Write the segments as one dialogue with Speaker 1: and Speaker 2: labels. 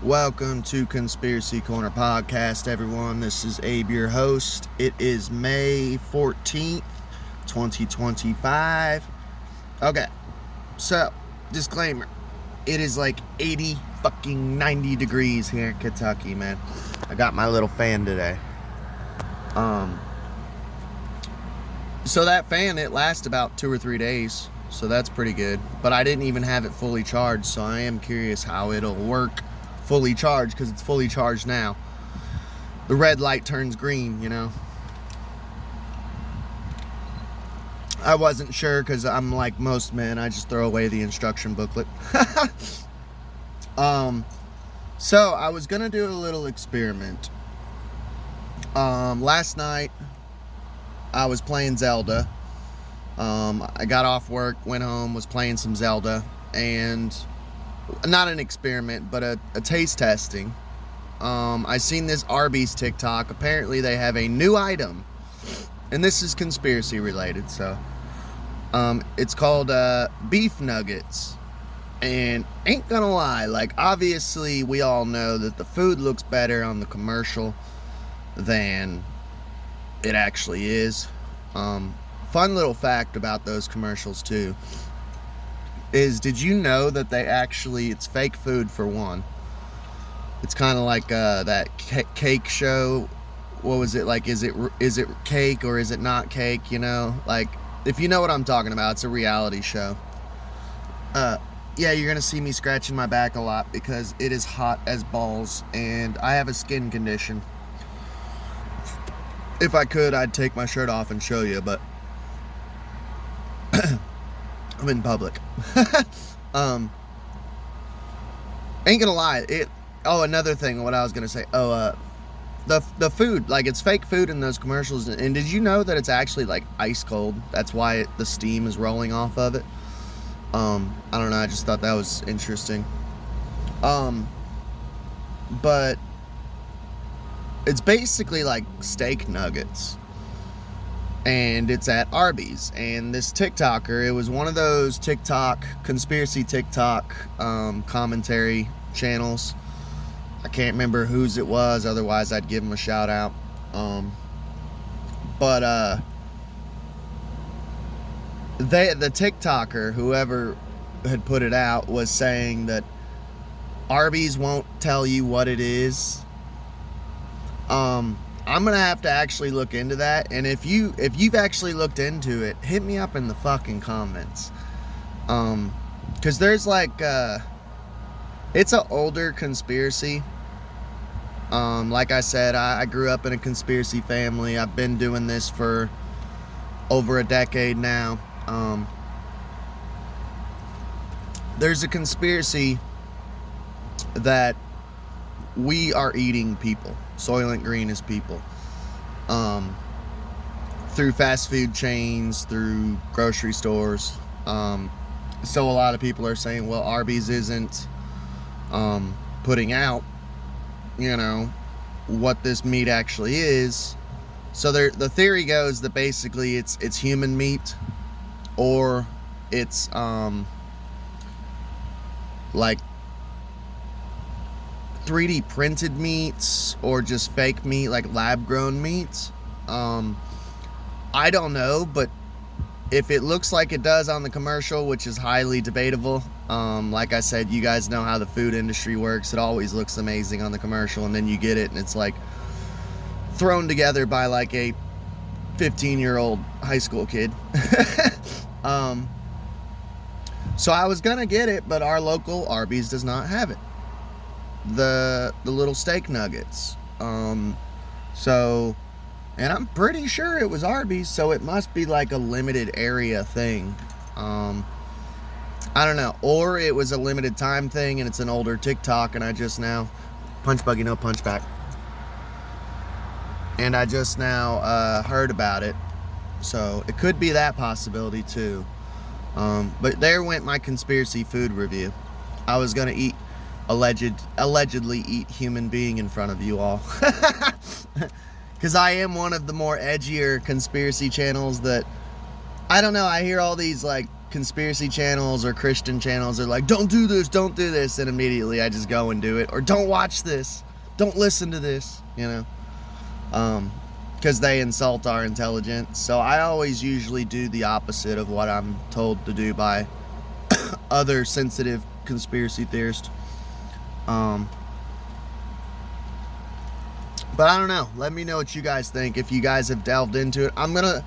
Speaker 1: Welcome to Conspiracy Corner Podcast, everyone. This is Abe, your host. It is May 14th, 2025. Okay, so, disclaimer. It is like 80 fucking 90 degrees here in Kentucky, man. I got my little fan today. So that fan, it lasts about 2 or 3 days. So that's pretty good. But I didn't even have it fully charged, so I am curious how it'll work fully charged, because it's fully charged now. The red light turns green, you know. I wasn't sure because I'm like most men, I just throw away the instruction booklet. So I was gonna do a little experiment. Last night I was playing Zelda. I got off work, went home, was playing some Zelda, and not an experiment, but a taste testing. I seen this Arby's TikTok. Apparently they have a new item, and this is conspiracy related, so it's called beef nuggets. And ain't gonna lie, like, obviously we all know that the food looks better on the commercial than it actually is. Fun little fact about those commercials too is, did you know that it's fake food for one? It's kind of like that cake show. What was it like? Is it cake or is it not cake? You know, like, if you know what I'm talking about, it's a reality show. Yeah, you're gonna see me scratching my back a lot because it is hot as balls, and I have a skin condition. If I could, I'd take my shirt off and show you, but I'm in public. Ain't gonna lie. Another thing, what I was gonna say. The food, like, it's fake food in those commercials. And did you know that it's actually like ice cold? That's why the steam is rolling off of it. I don't know. I just thought that was interesting. But it's basically like steak nuggets. And it's at Arby's. And this TikToker, it was one of those conspiracy TikTok commentary channels. I can't remember whose it was, otherwise I'd give him a shout out. The TikToker, whoever had put it out, was saying that Arby's won't tell you what it is. I'm gonna have to actually look into that, and if you've actually looked into it, hit me up in the fucking comments. Cause there's like it's an older conspiracy. Like I said, I grew up in a conspiracy family. I've been doing this for over a decade now. There's a conspiracy that we are eating people. Soylent Green is people. Through fast food chains, through grocery stores. So a lot of people are saying, well, Arby's isn't putting out, you know, what this meat actually is. So the theory goes that basically it's human meat, or it's like 3D printed meats, or just fake meat, like lab grown meats. I don't know, but if it looks like it does on the commercial, which is highly debatable, like I said, you guys know how the food industry works. It always looks amazing on the commercial, and then you get it and it's like thrown together by like a 15-year-old high school kid. So I was gonna get it, but our local Arby's does not have it. The little steak nuggets. And I'm pretty sure it was Arby's, so it must be like a limited area thing. I don't know. Or it was a limited time thing and it's an older TikTok, and I just now punch buggy, no punch back. And I just now heard about it. So it could be that possibility too. But there went my conspiracy food review. I was gonna allegedly eat human being in front of you all. Because I am one of the more edgier conspiracy channels that, I don't know, I hear all these like conspiracy channels or Christian channels are like, don't do this, and immediately I just go and do it. Or don't watch this, don't listen to this, you know, because they insult our intelligence. So I always usually do the opposite of what I'm told to do by other sensitive conspiracy theorists. But I don't know. Let me know what you guys think, if you guys have delved into it. I'm going to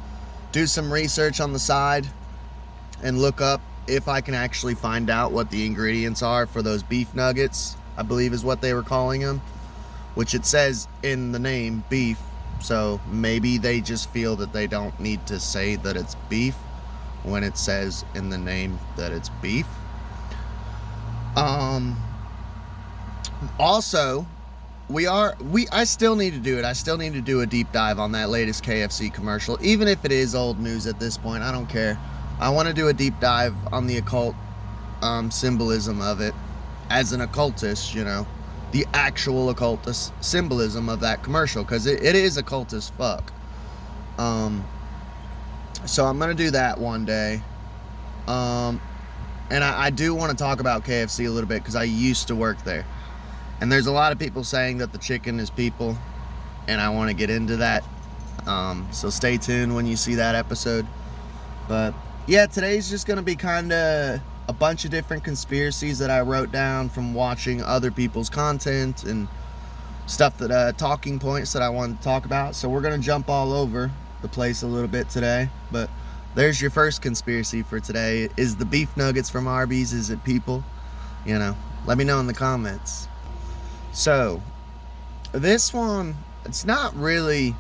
Speaker 1: do some research on the side and look up if I can actually find out what the ingredients are for those beef nuggets, I believe is what they were calling them, which it says in the name, beef. So maybe they just feel that they don't need to say that it's beef when it says in the name that it's beef. Also, I still need to do it. I still need to do a deep dive on that latest KFC commercial, even if it is old news at this point. I don't care. I want to do a deep dive on the occult symbolism of it as an occultist, you know, the actual occultist symbolism of that commercial, because it is occult as fuck. So I'm gonna do that one day. And I do want to talk about KFC a little bit because I used to work there. And there's a lot of people saying that the chicken is people, and I want to get into that. So stay tuned when you see that episode. But yeah, today's just going to be kind of a bunch of different conspiracies that I wrote down from watching other people's content and stuff that, talking points that I wanted to talk about. So we're going to jump all over the place a little bit today. But there's your first conspiracy for today. Is the beef nuggets from Arby's, is it people? You know, let me know in the comments. So, this one, it's not really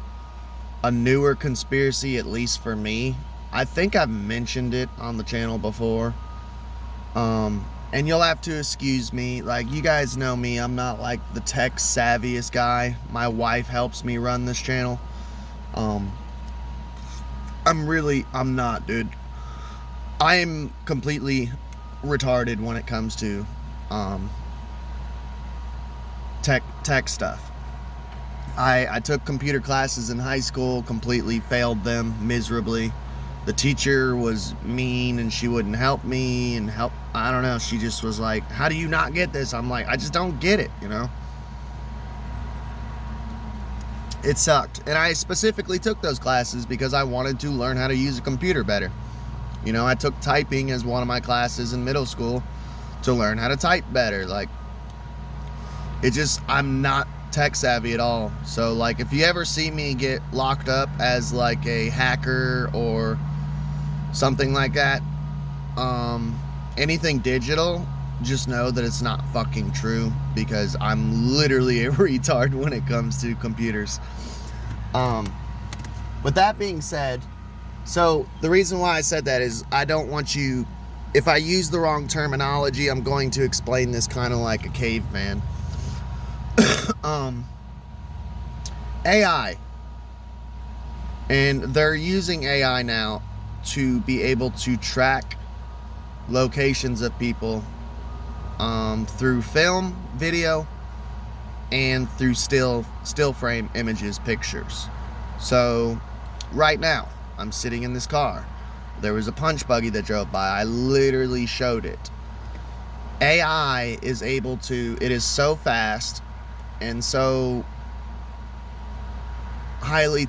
Speaker 1: a newer conspiracy, at least for me. I think I've mentioned it on the channel before. And you'll have to excuse me. Like, you guys know me. I'm not like the tech savviest guy. My wife helps me run this channel. I'm not, dude. I am completely retarded when it comes to, tech stuff. I took computer classes in high school, completely failed them miserably. The teacher was mean and she wouldn't help me I don't know, she just was like, how do you not get this? I'm like, I just don't get it, you know. It sucked. And I specifically took those classes because I wanted to learn how to use a computer better. You know, I took typing as one of my classes in middle school to learn how to type better. Like, I'm not tech savvy at all. So, like, if you ever see me get locked up as, like, a hacker or something like that, anything digital, just know that it's not fucking true, because I'm literally a retard when it comes to computers. With that being said, so the reason why I said that is I don't want you, if I use the wrong terminology, I'm going to explain this kind of like a caveman. AI, and they're using AI now to be able to track locations of people through film, video, and through still frame images, pictures. So right now I'm sitting in this car, there was a punch buggy that drove by, I literally showed it. AI is able to, it is so fast and so highly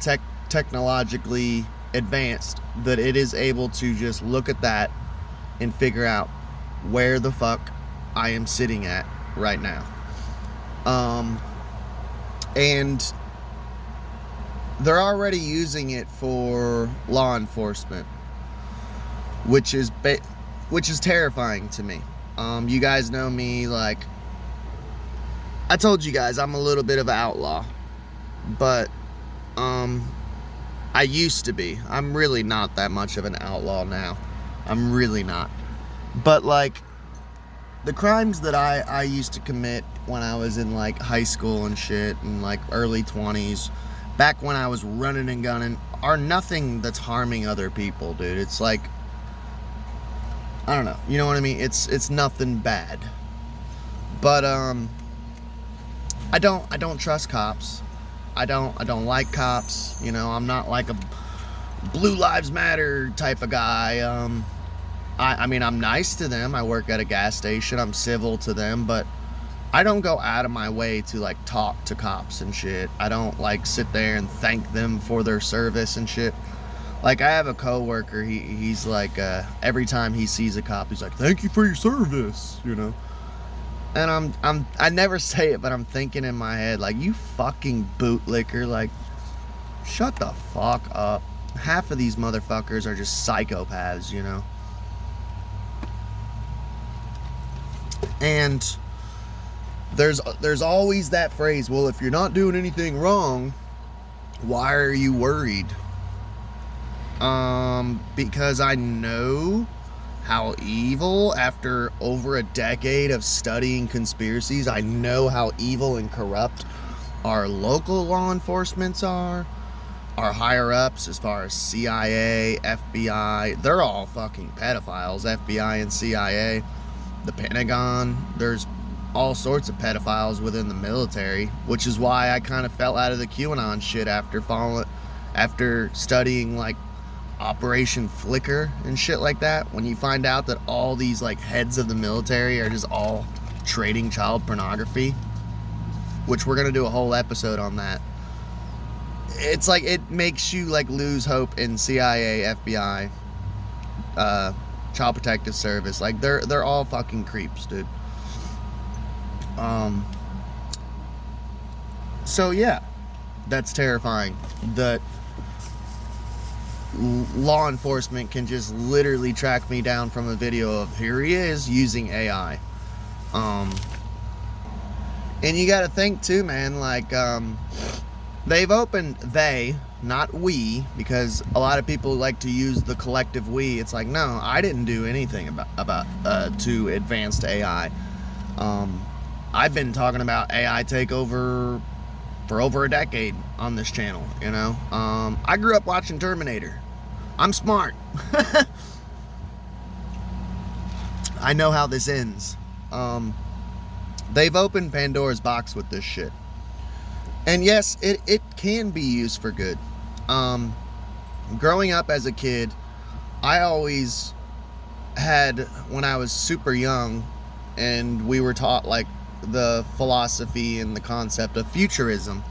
Speaker 1: technologically advanced that it is able to just look at that and figure out where the fuck I am sitting at right now. And they're already using it for law enforcement, which is terrifying to me. You guys know me, like, I told you guys I'm a little bit of an outlaw, but I used to be. I'm really not that much of an outlaw now. I'm really not. But, like, the crimes that I used to commit when I was in, like, high school and shit, and, like, early 20s, back when I was running and gunning, are nothing that's harming other people, dude. It's like, I don't know. You know what I mean? It's nothing bad. But, I don't trust cops. I don't like cops. You know, I'm not like a Blue Lives Matter type of guy. I mean, I'm nice to them. I work at a gas station. I'm civil to them, but I don't go out of my way to like talk to cops and shit. I don't like sit there and thank them for their service and shit. Like, I have a coworker, he's like, every time he sees a cop, he's like, thank you for your service, you know? And I never say it, but I'm thinking in my head, like, you fucking bootlicker, like, shut the fuck up. Half of these motherfuckers are just psychopaths, you know? And there's always that phrase, well, if you're not doing anything wrong, why are you worried? Because I know how evil, after over a decade of studying conspiracies, I know how evil and corrupt our local law enforcements are, our higher ups as far as CIA, FBI, they're all fucking pedophiles, FBI and CIA, the Pentagon, there's all sorts of pedophiles within the military, which is why I kind of fell out of the QAnon shit after studying like Operation Flicker and shit like that. When you find out that all these like heads of the military are just all trading child pornography, which we're gonna do a whole episode on that. It's like, it makes you like lose hope in CIA, FBI, Child Protective Service. Like, they're all fucking creeps, dude. So yeah, that's terrifying that law enforcement can just literally track me down from a video of here he is using AI. And you gotta think too, man, like, they've opened, not we, because a lot of people like to use the collective we. It's like, no, I didn't do anything about to advanced AI. I've been talking about AI takeover for over a decade on this channel, you know. I grew up watching Terminator. I'm smart. I know how this ends. They've opened Pandora's box with this shit. And yes, it can be used for good. Growing up as a kid, I always had, when I was super young, and we were taught like the philosophy and the concept of futurism,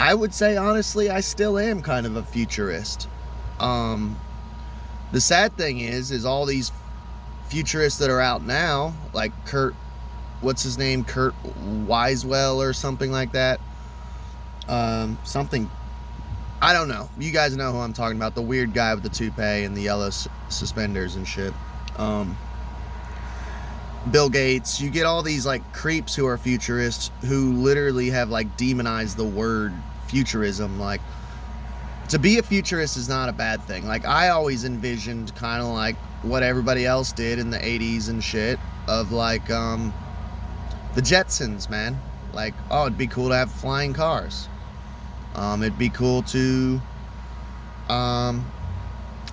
Speaker 1: I would say honestly I still am kind of a futurist. The sad thing is all these futurists that are out now, like Kurt Wisewell or something like that, something, I don't know, you guys know who I'm talking about, the weird guy with the toupee and the yellow suspenders and shit. Bill Gates, you get all these like creeps who are futurists who literally have like demonized the word futurism. Like, to be a futurist is not a bad thing. Like, I always envisioned kind of like what everybody else did in the 80s and shit, of like the Jetsons, man. Like, oh, it'd be cool to have flying cars. It'd be cool to I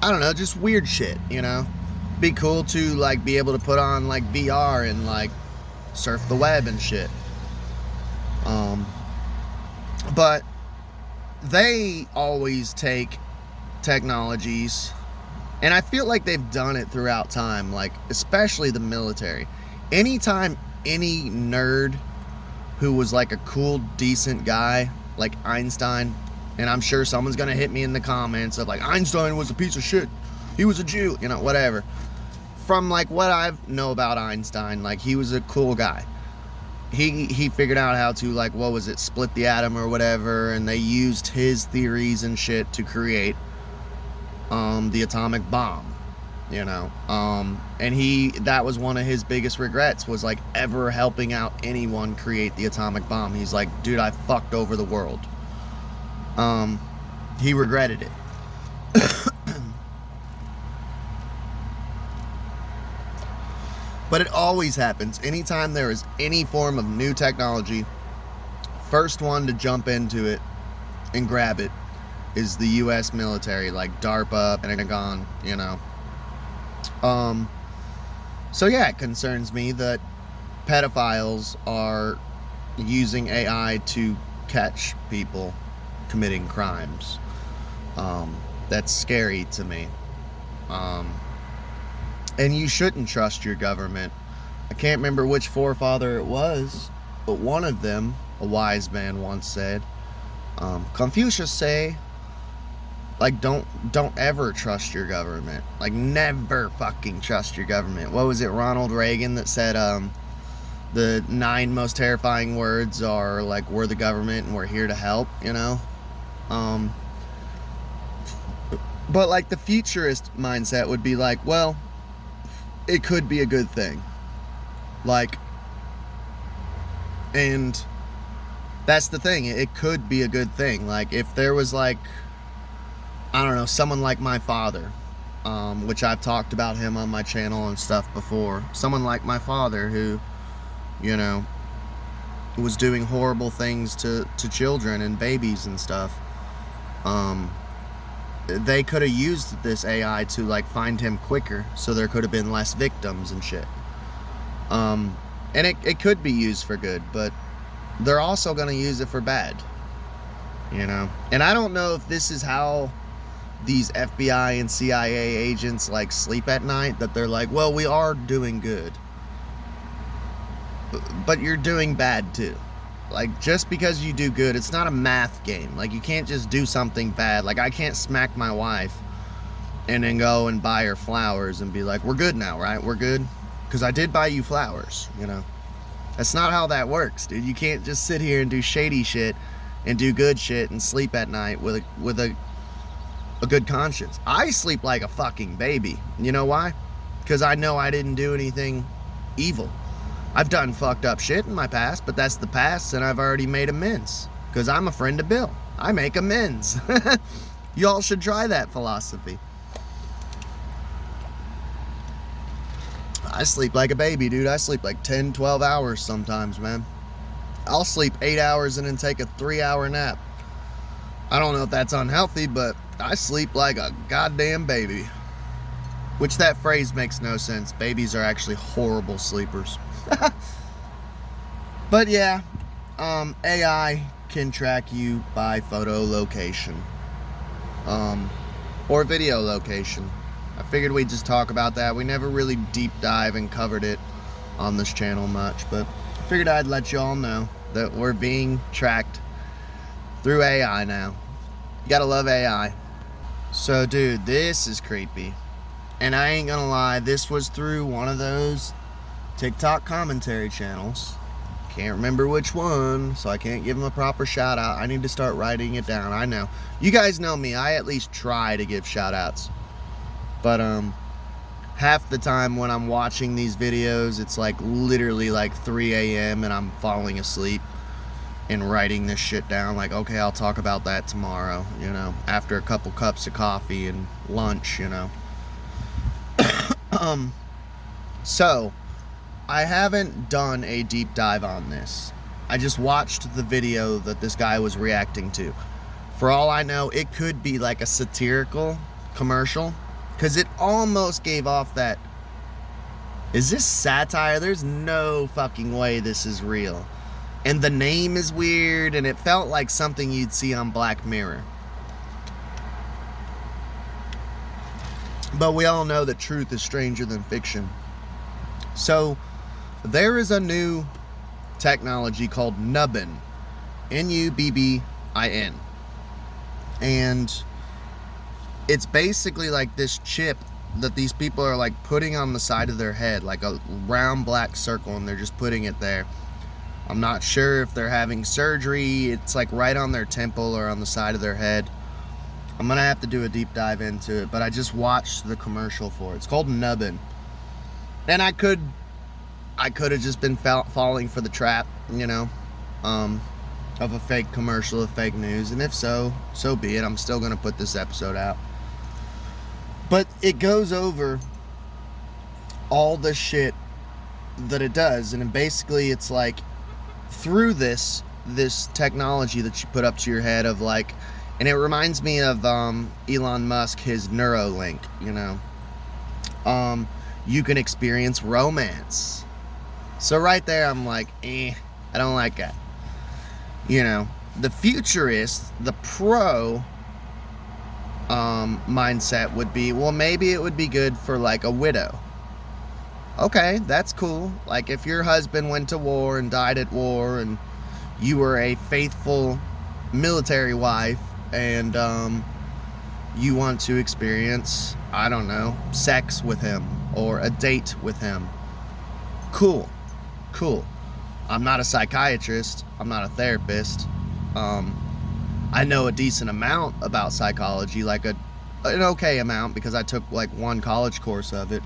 Speaker 1: don't know, just weird shit, you know. Be cool to like be able to put on like VR and like surf the web and shit. But they always take technologies, and I feel like they've done it throughout time, like especially the military. Anytime any nerd who was like a cool, decent guy like Einstein, and I'm sure someone's gonna hit me in the comments of like, Einstein was a piece of shit, he was a Jew, you know, whatever. From like what I know about Einstein, like, he was a cool guy. He figured out how to, like, what was it, split the atom or whatever, and they used his theories and shit to create the atomic bomb, you know. And that was one of his biggest regrets, was like ever helping out anyone create the atomic bomb. He's like, dude, I fucked over the world. He regretted it. But it always happens. Anytime there is any form of new technology, first one to jump into it and grab it is the U.S. military, like DARPA, Pentagon, you know. So yeah, it concerns me that pedophiles are using AI to catch people committing crimes. That's scary to me. And you shouldn't trust your government. I can't remember which forefather it was, but one of them, a wise man, once said, Confucius say, like, don't ever trust your government. Like, never fucking trust your government. What was it, Ronald Reagan, that said, the 9 most terrifying words are, like, we're the government and we're here to help, you know? But, like, the futurist mindset would be like, well, it could be a good thing. Like, and that's the thing. It could be a good thing. Like, if there was, like, I don't know, someone like my father, which I've talked about him on my channel and stuff before. Someone like my father who, you know, was doing horrible things to children and babies and stuff. They could have used this AI to, like, find him quicker, so there could have been less victims and shit. And it could be used for good, but they're also going to use it for bad, you know? And I don't know if this is how these FBI and CIA agents, like, sleep at night, that they're like, well, we are doing good, but you're doing bad too. Like, just because you do good, it's not a math game. Like, you can't just do something bad. Like, I can't smack my wife and then go and buy her flowers and be like, we're good now, right? We're good? Because I did buy you flowers, you know? That's not how that works, dude. You can't just sit here and do shady shit and do good shit and sleep at night with a good conscience. I sleep like a fucking baby. You know why? Because I know I didn't do anything evil. I've done fucked up shit in my past, but that's the past, and I've already made amends. Because I'm a friend of Bill. I make amends. Y'all should try that philosophy. I sleep like a baby, dude. I sleep like 10, 12 hours sometimes, man. I'll sleep 8 hours and then take a 3-hour nap. I don't know if that's unhealthy, but I sleep like a goddamn baby. Which, that phrase makes no sense. Babies are actually horrible sleepers. But yeah, AI can track you by photo location, or video location. I figured we'd just talk about that. We never really deep dive and covered it on this channel much, but I figured I'd let you all know that we're being tracked through AI now. You gotta love AI. So, dude, this is creepy. And I ain't gonna lie, this was through one of those TikTok commentary channels. Can't remember which one, so I can't give them a proper shout out. I need to start writing it down. I know. You guys know me. I at least try to give shout outs. But half the time when I'm watching these videos, it's like literally like 3 a.m. and I'm falling asleep and writing this shit down. Like, okay, I'll talk about that tomorrow, you know, after a couple cups of coffee and lunch, you know. So I haven't done a deep dive on this. I just watched the video that this guy was reacting to. For all I know, it could be like a satirical commercial, because it almost gave off that, is this satire? There's no fucking way this is real. And the name is weird, and it felt like something you'd see on Black Mirror. But we all know that truth is stranger than fiction. So there is a new technology called Nubbin. Nubbin. And it's basically like this chip that these people are like putting on the side of their head, like a round black circle, and they're just putting it there. I'm not sure if they're having surgery. It's like right on their temple or on the side of their head. I'm gonna have to do a deep dive into it, but I just watched the commercial for it. It's called Nubbin. And I could have just been falling for the trap, you know, of a fake commercial, of fake news. And if so, so be it. I'm still gonna put this episode out. But it goes over all the shit that it does, and basically it's like through this technology that you put up to your head of like, and it reminds me of Elon Musk, his Neuralink, you know. You can experience romance. So right there I'm like, I don't like that. You know, the futurist, the pro mindset would be, well, maybe it would be good for like a widow, Okay, that's cool. Like, if your husband went to war and died at war, and you were a faithful military wife, and you want to experience, I don't know, sex with him or a date with him. Cool. Cool. I'm not a psychiatrist. I'm not a therapist. I know a decent amount about psychology, like an okay amount, because I took like one college course of it.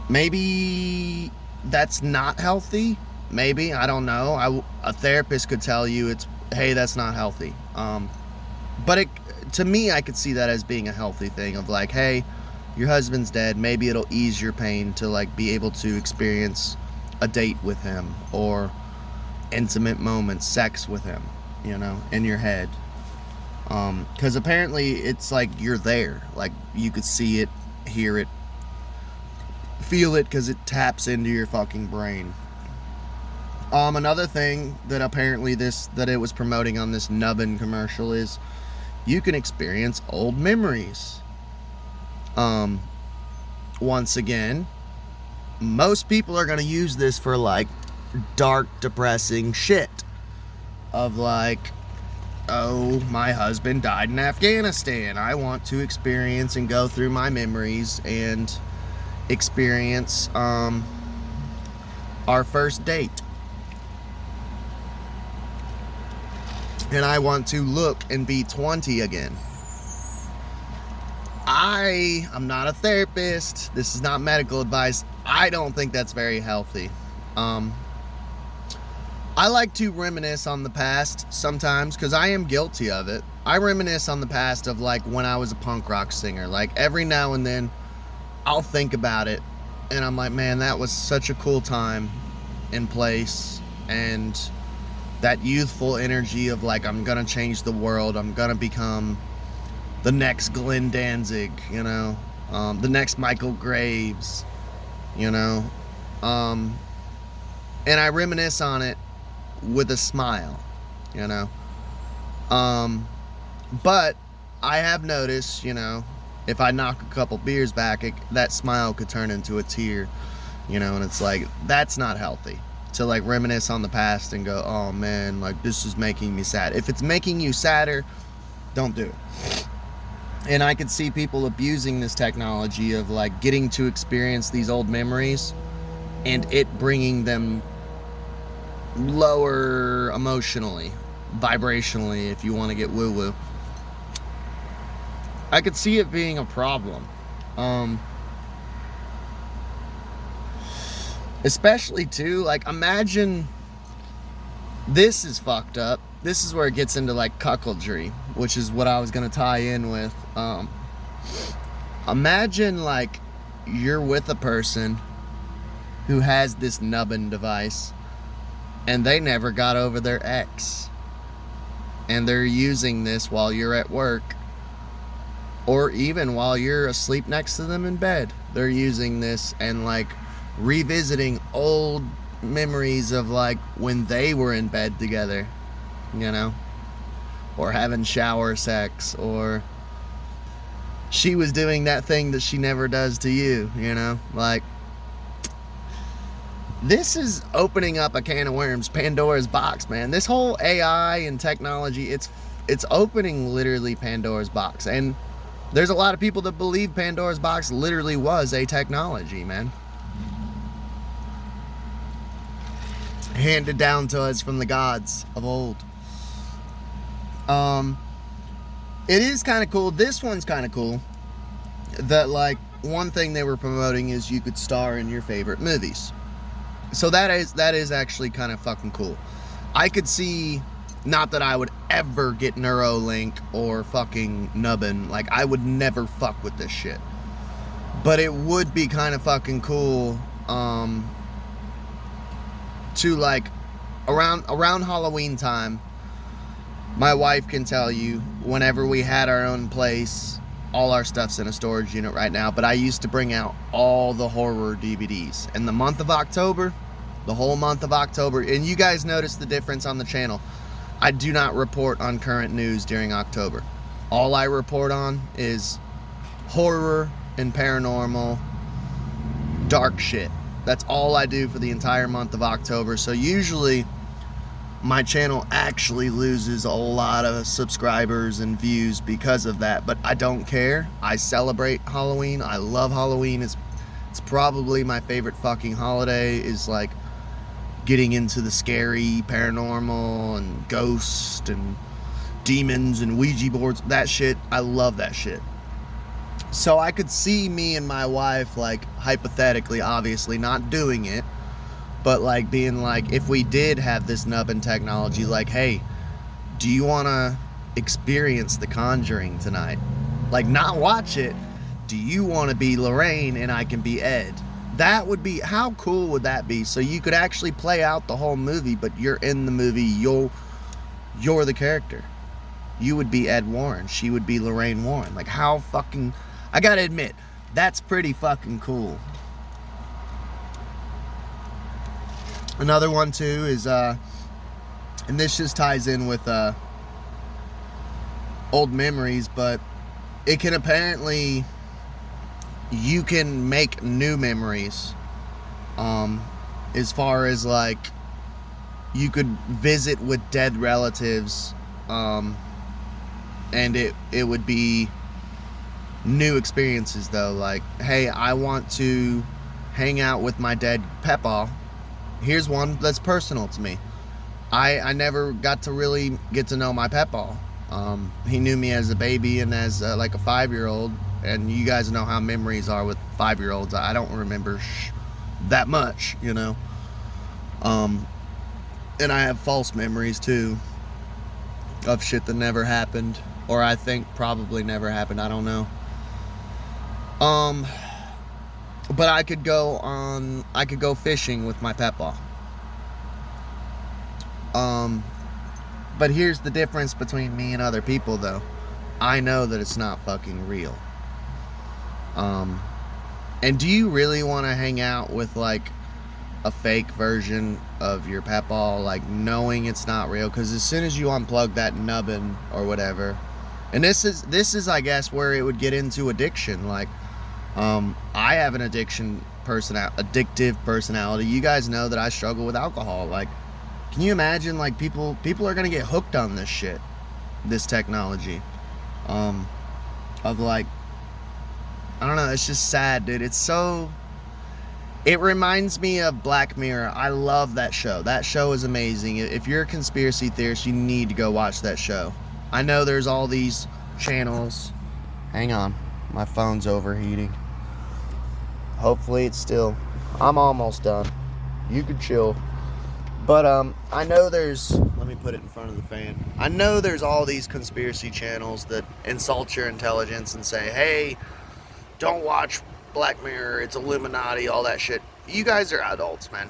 Speaker 1: Maybe that's not healthy. Maybe, I don't know. A therapist could tell you hey, that's not healthy. But to me, I could see that as being a healthy thing of like, hey, your husband's dead. Maybe it'll ease your pain to like be able to experience a date with him or intimate moments, sex with him, in your head. Because apparently it's like you're there. Like, you could see it, hear it, feel it, because it taps into your fucking brain. Another thing that apparently that it was promoting on this Nubbin commercial is you can experience old memories. Once again, most people are going to use this for like dark, depressing shit of like, oh, my husband died in Afghanistan. I want to experience and go through my memories and experience our first date. And I want to look and be 20 again. I'm not a therapist. This is not medical advice. I don't think that's very healthy. I like to reminisce on the past sometimes, because I am guilty of it. I reminisce on the past of like when I was a punk rock singer. Like, every now and then I'll think about it and I'm like, man, that was such a cool time and place, and that youthful energy of like, I'm gonna change the world, I'm gonna become the next Glenn Danzig, the next Michael Graves, and I reminisce on it with a smile, but I have noticed, if I knock a couple beers back, that smile could turn into a tear, and it's like, that's not healthy. To like reminisce on the past and go, oh man, like this is making me sad. If it's making you sadder, don't do it. And I could see people abusing this technology of like getting to experience these old memories and it bringing them lower emotionally, vibrationally, if you want to get woo-woo. I could see it being a problem. Especially too, like, imagine, this is fucked up. This is where it gets into like cuckoldry, which is what I was gonna tie in with. Imagine like you're with a person who has this Nubbin device and they never got over their ex, and they're using this while you're at work, or even while you're asleep next to them in bed. They're using this and like revisiting old memories of like when they were in bed together, or having shower sex, or she was doing that thing that she never does to you, like, this is opening up a can of worms, Pandora's box, man. This whole AI and technology, it's opening literally Pandora's box. And there's a lot of people that believe Pandora's box literally was a technology, man, handed down to us from the gods of old. It is kind of cool. This one's kind of cool. That like one thing they were promoting is you could star in your favorite movies. So that is actually kind of fucking cool. I could see, not that I would ever get Neuralink or fucking Nubbin. Like, I would never fuck with this shit. But it would be kind of fucking cool. To like around Halloween time, my wife can tell you, whenever we had our own place, all our stuff's in a storage unit right now, but I used to bring out all the horror DVDs. And the month of October, the whole month of October, and you guys notice the difference on the channel, I do not report on current news during October. All I report on is horror and paranormal dark shit. That's all I do for the entire month of October. So usually my channel actually loses a lot of subscribers and views because of that, but I don't care. I celebrate Halloween. I love Halloween. It's probably my favorite fucking holiday, is like getting into the scary, paranormal, and ghosts and demons and Ouija boards. That shit, I love that shit. So I could see me and my wife, like, hypothetically, obviously not doing it, but like being like, if we did have this Nubbin technology, like, hey, do you want to experience The Conjuring tonight? Like, not watch it. Do you want to be Lorraine and I can be Ed? That would be, how cool would that be? So you could actually play out the whole movie, but you're in the movie, you're the character. You would be Ed Warren. She would be Lorraine Warren. Like, how fucking, I gotta admit, that's pretty fucking cool. Another one too is, and this just ties in with old memories, but it can apparently, you can make new memories, as far as like, you could visit with dead relatives, and it would be new experiences though. Like, hey, I want to hang out with my dead Pepaw. Here's one that's personal to me. I never got to really get to know my Pepaw. He knew me as a baby and as like a 5-year-old, and you guys know how memories are with 5-year-olds. I don't remember that much, you know. And I have false memories too of shit that never happened, or I think probably never happened. I don't know. But I could go fishing with my Pepaw. But here's the difference between me and other people though. I know that it's not fucking real. And do you really want to hang out with like a fake version of your Pepaw, like knowing it's not real? Because as soon as you unplug that nubbin or whatever, and this is I guess where it would get into addiction. Like, I have an addictive personality. You guys know that I struggle with alcohol. Like, can you imagine, like, people are gonna get hooked on this shit, this technology, of like, I don't know, it's just sad, dude. It's so, it reminds me of Black Mirror. I love that show. That show is amazing. If you're a conspiracy theorist, you need to go watch that show. I know there's all these channels. Hang on, my phone's overheating. Hopefully it's still, I'm almost done. You could chill. But I know there's, let me put it in front of the fan. I know there's all these conspiracy channels that insult your intelligence and say, hey, don't watch Black Mirror, it's Illuminati, all that shit. You guys are adults, man.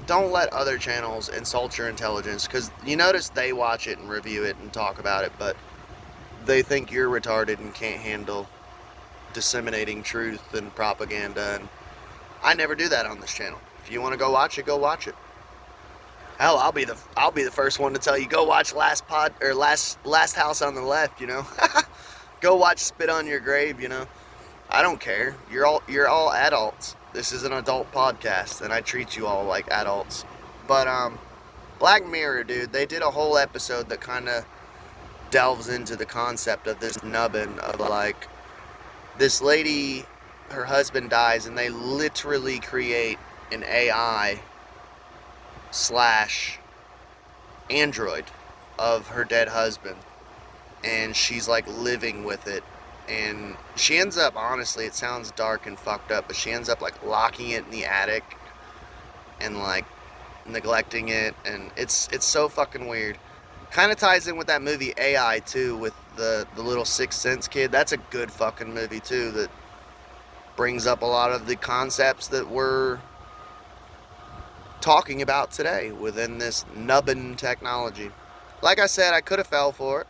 Speaker 1: Don't let other channels insult your intelligence, because you notice they watch it and review it and talk about it, but they think you're retarded and can't handle disseminating truth and propaganda. And I never do that on this channel. If you want to go watch it, go watch it. Hell, I'll be the first one to tell you, go watch Last House on the Left, you know. Go watch Spit on Your Grave, you know. I don't care. You're all adults. This is an adult podcast, and I treat you all like adults. But Black Mirror, dude, they did a whole episode that kind of delves into the concept of this nubbin, of like, this lady, her husband dies, and they literally create an AI / android of her dead husband, and she's like living with it, and she ends up, honestly, it sounds dark and fucked up, but she ends up like locking it in the attic and like neglecting it, and it's so fucking weird. Kind of ties in with that movie AI too, with the little Sixth Sense kid. That's a good fucking movie too, that brings up a lot of the concepts that we're talking about today within this nubbin technology. Like I said, I could have fell for it.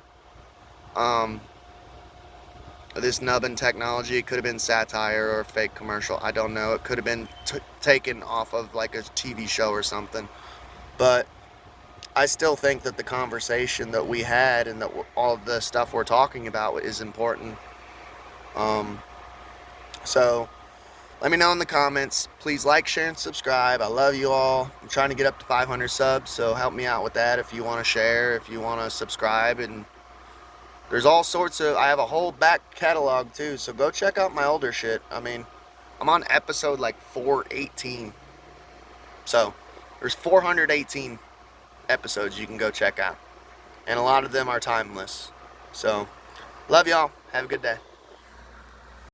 Speaker 1: This nubbin technology, it could have been satire or a fake commercial. I don't know. It could have been taken off of like a TV show or something. But I still think that the conversation that we had and that all of the stuff we're talking about is important. So Let me know in the comments. Please like, share, and subscribe. I love you all. I'm trying to get up to 500 subs, so help me out with that if you want to share, if you want to subscribe. And there's all sorts of, I have a whole back catalog too, so go check out my older shit. I mean, I'm on episode like 418. So there's 418 episodes you can go check out. And a lot of them are timeless. So, love y'all. Have a good day.